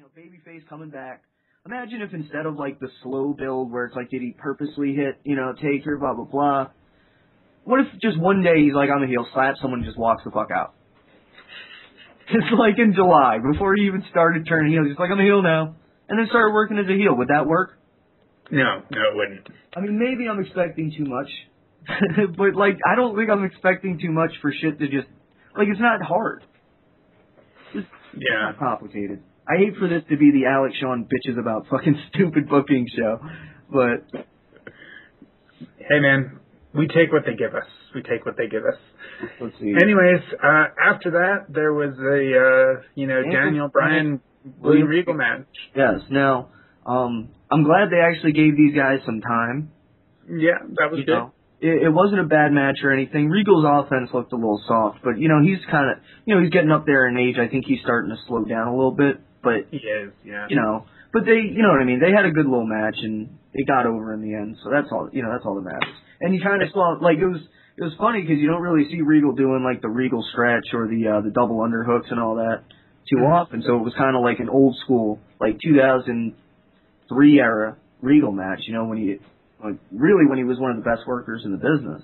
babyface coming back. Imagine if instead of like the slow build where it's like, did he purposely hit, Taker, blah, blah, blah. What if just one day he's like on the heel, slaps someone and just walks the fuck out? It's like in July, before he even started turning heel, he's like, I'm a heel now. And then started working as a heel. Would that work? No, it wouldn't. I mean, maybe I'm expecting too much. But, I don't think I'm expecting too much for shit to just... it's not hard. It's not complicated. I hate for this to be the Alex Shawn bitches about fucking stupid booking show, but... Hey, man, we take what they give us. Let's see. Anyways, after that, there was a, Daniel Bryan William Regal match. Yes. Now, I'm glad they actually gave these guys some time. Yeah, that was good. It wasn't a bad match or anything. Regal's offense looked a little soft, but, he's kind of, he's getting up there in age. I think he's starting to slow down a little bit, but... He is, yeah. But they, you know what I mean, they had a good little match, and it got over in the end, so that's all, that's all that matters. And you kind of saw, it was funny because you don't really see Regal doing, the Regal stretch or the double underhooks and all that too often, so it was kind of like an old school, 2003 era Regal match, when he... when he was one of the best workers in the business.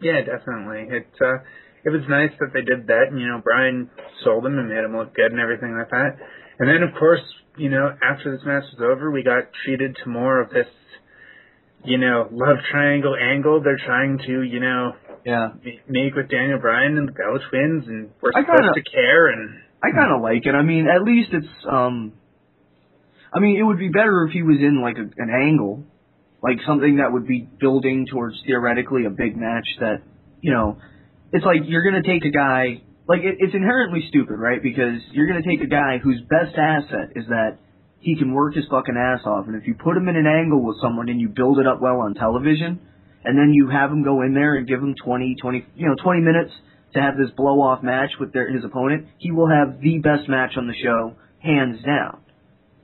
Yeah, definitely. It was nice that they did that, and, Bryan sold him and made him look good and everything like that. And then, of course, after this match was over, we got treated to more of this, love triangle angle. They're trying to, make with Daniel Bryan and the Bella Twins, and we're supposed to care. And I kind of like it. I mean, at least it's, it would be better if he was in, an angle. Something that would be building towards theoretically a big match that, it's like you're going to take a guy, it's inherently stupid, right? Because you're going to take a guy whose best asset is that he can work his fucking ass off. And if you put him in an angle with someone and you build it up well on television, and then you have him go in there and give him 20 minutes to have this blow-off match with his opponent, he will have the best match on the show, hands down.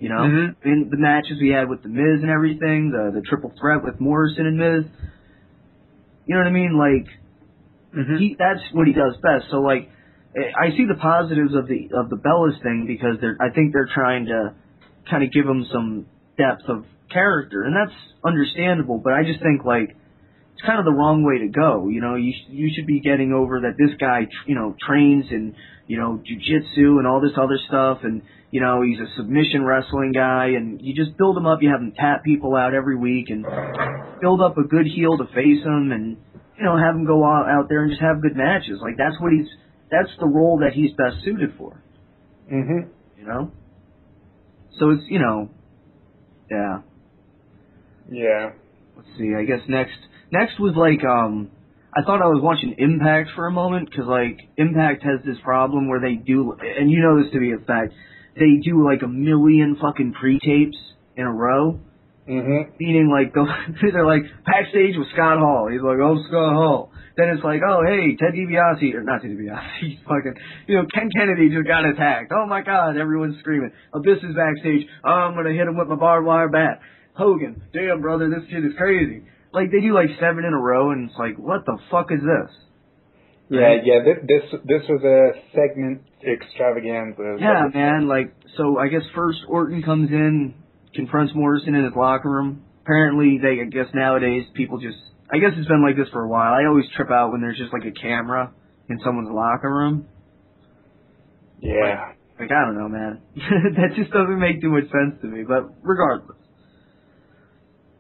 In the matches we had with The Miz and everything, the triple threat with Morrison and Miz, you know what I mean? That's what he does best. So, I see the positives of the Bellas thing because I think they're trying to kind of give him some depth of character, and that's understandable. But I just think it's kind of the wrong way to go. You should be getting over that this guy trains in jiu-jitsu and all this other stuff, and he's a submission wrestling guy, and you just build him up. You have him tap people out every week and build up a good heel to face him, and have him go out there and just have good matches. That's the role that he's best suited for. So it's yeah. Yeah. Let's see. I guess next was I thought I was watching Impact for a moment because Impact has this problem where they do, and you know this to be a fact. They do a million fucking pre-tapes in a row. Meaning they're backstage with Scott Hall. He's like, oh, Scott Hall. Then it's oh, hey, Ted DiBiase, or not Ted DiBiase, fucking, Ken Kennedy just got attacked. Oh my God, everyone's screaming. Abyss is backstage. Oh, I'm gonna hit him with my barbed wire bat. Hogan, damn brother, this shit is crazy. They do 7 in a row, and it's what the fuck is this? Yeah, this was a segment extravaganza. Yeah, man, so I guess first Orton comes in, confronts Morrison in his locker room. Apparently, I guess nowadays, people just, I guess it's been like this for a while. I always trip out when there's just a camera in someone's locker room. Yeah. I don't know, man. That just doesn't make too much sense to me, but regardless.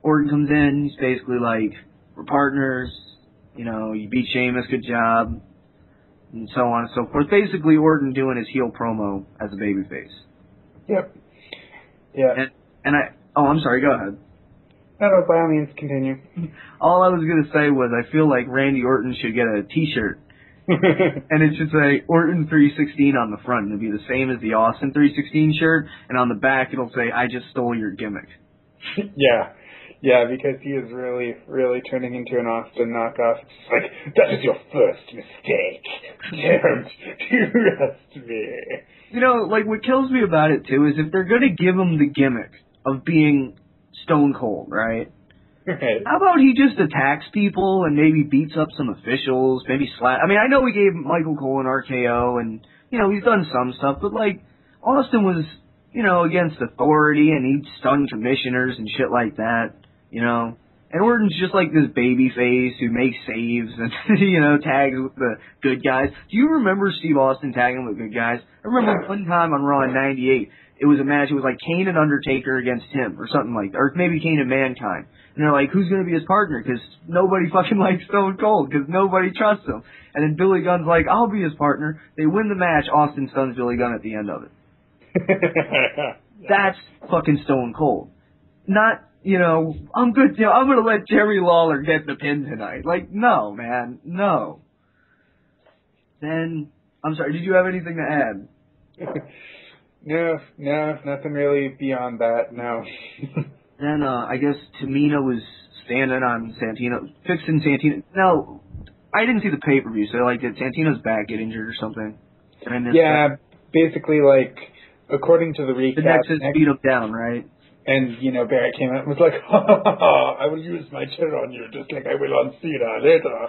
Orton comes in, he's basically we're partners, you beat Sheamus, good job, and so on and so forth. Basically, Orton doing his heel promo as a babyface. Yep. Yeah. I'm sorry, go ahead. No, by all means, continue. All I was going to say was I feel like Randy Orton should get a t-shirt, and it should say Orton 316 on the front, and it'll be the same as the Austin 316 shirt, and on the back it'll say, I just stole your gimmick. Yeah, because he is really, really turning into an Austin knockoff. It's that is your first mistake. Don't trust me. What kills me about it, too, is if they're going to give him the gimmick of being Stone Cold, right? How about he just attacks people and maybe beats up some officials, maybe slap... I know we gave Michael Cole an RKO, and, he's done some stuff, but, Austin was... against authority, and he'd stun commissioners and shit like that, And Orton's just like this baby face who makes saves and, tags with the good guys. Do you remember Steve Austin tagging with good guys? I remember one time on Raw in 98, it was a match, it was like Kane and Undertaker against him or something like that, or maybe Kane and Mankind. And they're like, who's going to be his partner? Because nobody fucking likes Stone Cold, because nobody trusts him. And then Billy Gunn's like, I'll be his partner. They win the match, Austin stuns Billy Gunn at the end of it. That's fucking Stone Cold. Not, I'm good, I'm going to let Jerry Lawler get the pin tonight. Like, no, man, no. Then, I'm sorry, did you have anything to add? No, nothing really beyond that, no. Then, I guess Tamina was standing on Santino, fixing Santino. No, I didn't see the pay-per-view, so, did Santino's back get injured or something? Did I miss that? Basically, according to the recap... The Nexus beat him down, right? And, Barrett came out and was like, I will use my chair on you, just like I will on Cena later.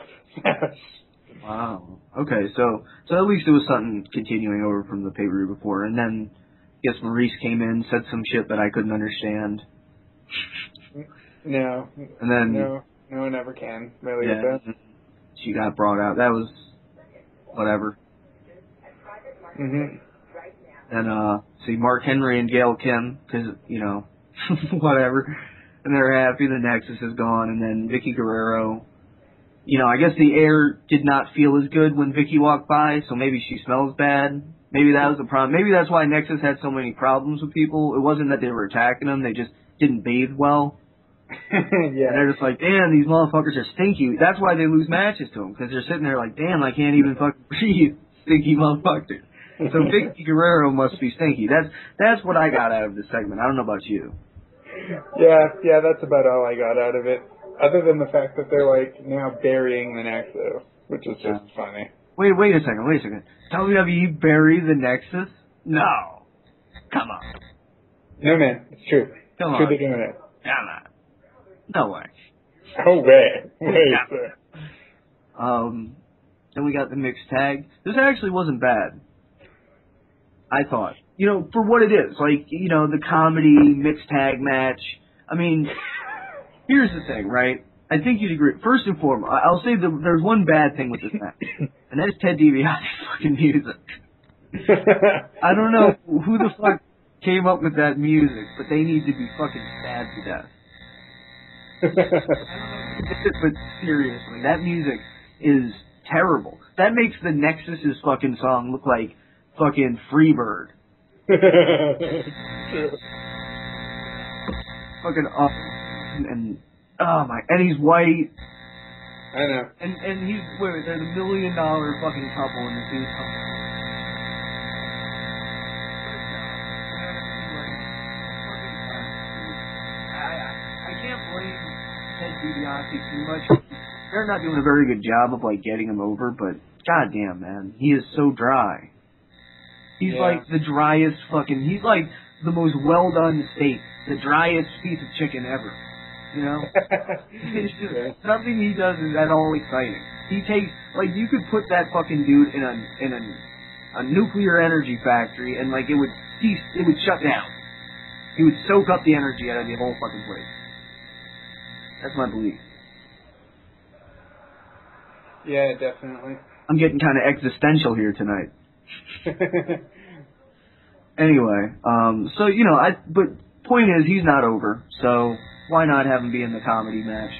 Wow. Okay, so at least it was something continuing over from the pay-per-view before, and then, I guess Maurice came in, said some shit that I couldn't understand. No. And then... No one ever can, really. Yeah, she got brought out. That was... whatever. Mm-hmm. And, see, Mark Henry and Gail Kim, because, whatever. And they're happy the Nexus is gone, and then Vicky Guerrero... I guess the air did not feel as good when Vicky walked by, so maybe she smells bad. Maybe that was the problem. Maybe that's why Nexus had so many problems with people. It wasn't that they were attacking them, they just didn't bathe well. Yeah. And they're just like, damn, these motherfuckers are stinky. That's why they lose matches to them, because they're sitting there like, damn, I can't even fucking breathe, stinky motherfuckers. So Vicky Guerrero must be stinky. That's what I got out of this segment. I don't know about you. Yeah, that's about all I got out of it. Other than the fact that they're, now burying the Nexus, which is just funny. Wait a second. WWE bury the Nexus? No. Come on. No, man. It's true. Come on. True, they're doing it. Come on. No way. No way. Wait, Then we got the mixed tag. This actually wasn't bad, I thought. For what it is. The comedy mixed tag match. I mean... Here's the thing, right? I think you'd agree. First and foremost, I'll say there's one bad thing with this match, and that's Ted DiBiase's fucking music. I don't know who the fuck came up with that music, but they need to be fucking stabbed to death. But seriously, that music is terrible. That makes the Nexus's fucking song look like fucking Freebird. Fucking awful. And he's white. I know. And he's they're the $1 million fucking couple in the theme song. I can't blame Ted DiBiase too much. They're not doing a very good job of getting him over, but goddamn, man, he is so dry. He's like the driest fucking. He's like the most well done steak, the driest piece of chicken ever. It's just nothing he does is at all exciting. He takes you could put that fucking dude in a nuclear energy factory and it would shut down. He would soak up the energy out of the whole fucking place. That's my belief. Yeah, definitely. I'm getting kind of existential here tonight. Anyway, but point is he's not over, so. Why not have him be in the comedy match?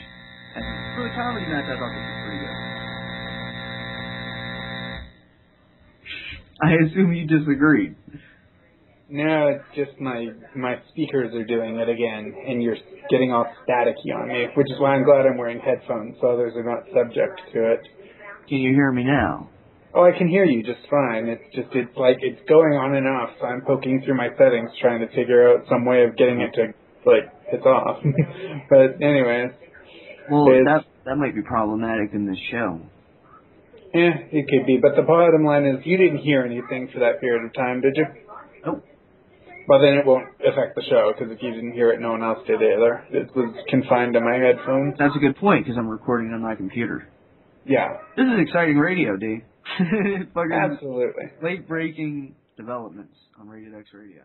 And for the comedy match, I thought this was pretty good. I assume you disagreed. No, it's just my speakers are doing it again, and you're getting all staticky on me, which is why I'm glad I'm wearing headphones, so others are not subject to it. Can you hear me now? Oh, I can hear you just fine. It's going on and off, so I'm poking through my settings trying to figure out some way of getting it to it's off. But anyways. Well, that might be problematic in this show. Yeah, it could be. But the bottom line is you didn't hear anything for that period of time, did you? Nope. Well, then it won't affect the show, because if you didn't hear it, no one else did either. It was confined to my headphones. That's a good point, because I'm recording on my computer. Yeah. This is exciting radio, D. Absolutely. Late-breaking developments on Rated X Radio.